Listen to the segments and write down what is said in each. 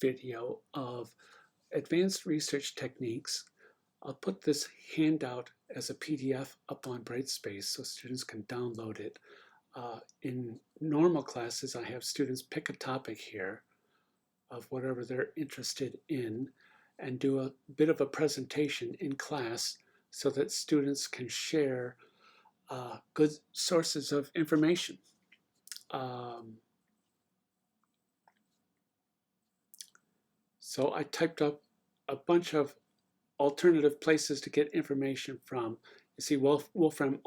video of advanced research techniques. I'll put this handout as a PDF up on Brightspace so students can download it. In normal classes, I have students pick a topic here of whatever they're interested in and do a bit of a presentation in class so that students can share good sources of information. So I typed up a bunch of alternative places to get information from. You see Wolfram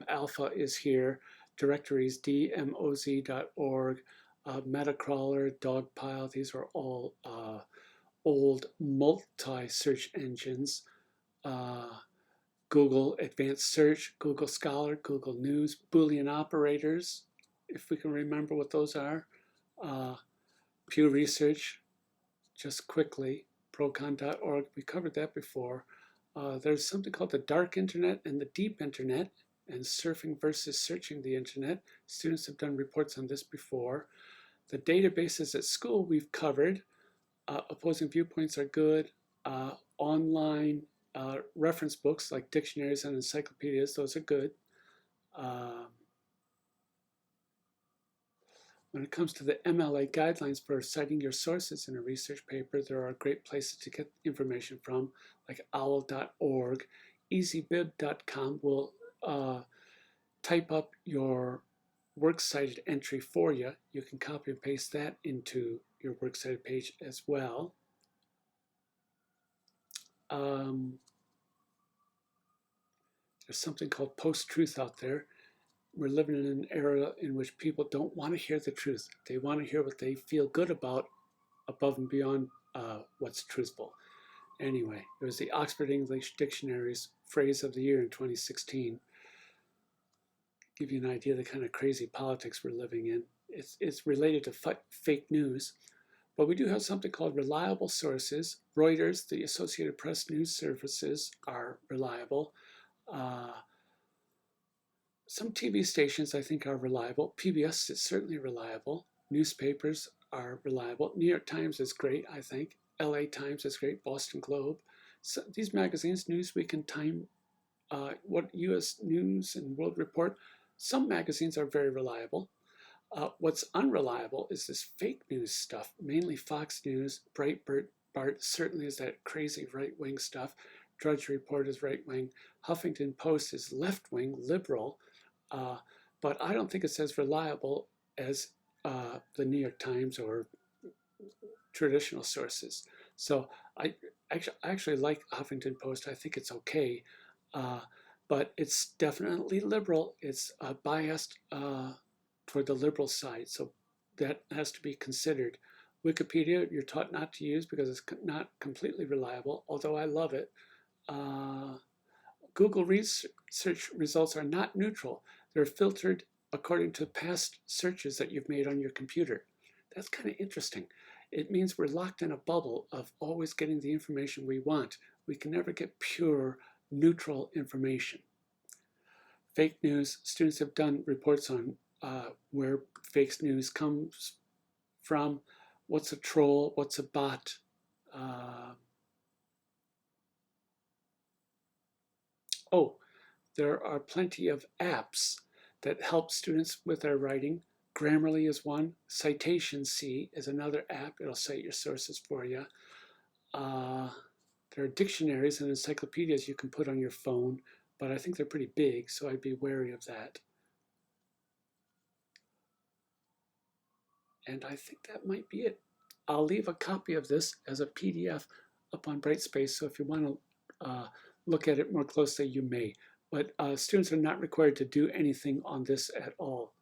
Alpha is here, directories dmoz.org, Metacrawler, Dogpile, these are all old multi-search engines. Google Advanced Search, Google Scholar, Google News, Boolean operators, if we can remember what those are. Pew Research, just quickly, procon.org, we covered that before. There's something called the dark internet and the deep internet, and surfing versus searching the internet. Students have done reports on this before. The databases at school we've covered. Opposing viewpoints are good. Online reference books like dictionaries and encyclopedias, those are good. When it comes to the MLA guidelines for citing your sources in a research paper, there are great places to get information from, like owl.org. easybib.com will type up your works cited entry for you. You can copy and paste that into your works cited page as well. There's something called post-truth out there. We're living in an era in which people don't want to hear the truth. They want to hear what they feel good about above and beyond what's truthful. Anyway, it was the Oxford English Dictionary's phrase of the year in 2016. Give you an idea of the kind of crazy politics we're living in. It's related to fake news, but we do have something called reliable sources. Reuters, the Associated Press news services are reliable. Some TV stations I think are reliable. PBS is certainly reliable. Newspapers are reliable. New York Times is great, I think. LA Times is great. Boston Globe. So these magazines, Newsweek and Time, what US News and World Report, some magazines are very reliable. What's unreliable is this fake news stuff, mainly Fox News, Breitbart certainly is that crazy right-wing stuff. Drudge Report is right-wing. Huffington Post is left-wing, liberal. But I don't think it's as reliable as the New York Times or traditional sources. So I actually like Huffington Post. I think it's okay, but it's definitely liberal. It's biased toward the liberal side, so that has to be considered. Wikipedia, you're taught not to use because it's not completely reliable, although I love it. Google research results are not neutral. They're filtered according to past searches that you've made on your computer. That's kind of interesting. It means we're locked in a bubble of always getting the information we want. We can never get pure, neutral information. Fake news, students have done reports on where fake news comes from. What's a troll? What's a bot? There are plenty of apps that help students with their writing. Grammarly is one. Citation C is another app. It'll cite your sources for you. There are dictionaries and encyclopedias you can put on your phone, but I think they're pretty big, so I'd be wary of that. And I think that might be it. I'll leave a copy of this as a PDF up on Brightspace, so if you want to look at it more closely, you may. But students are not required to do anything on this at all.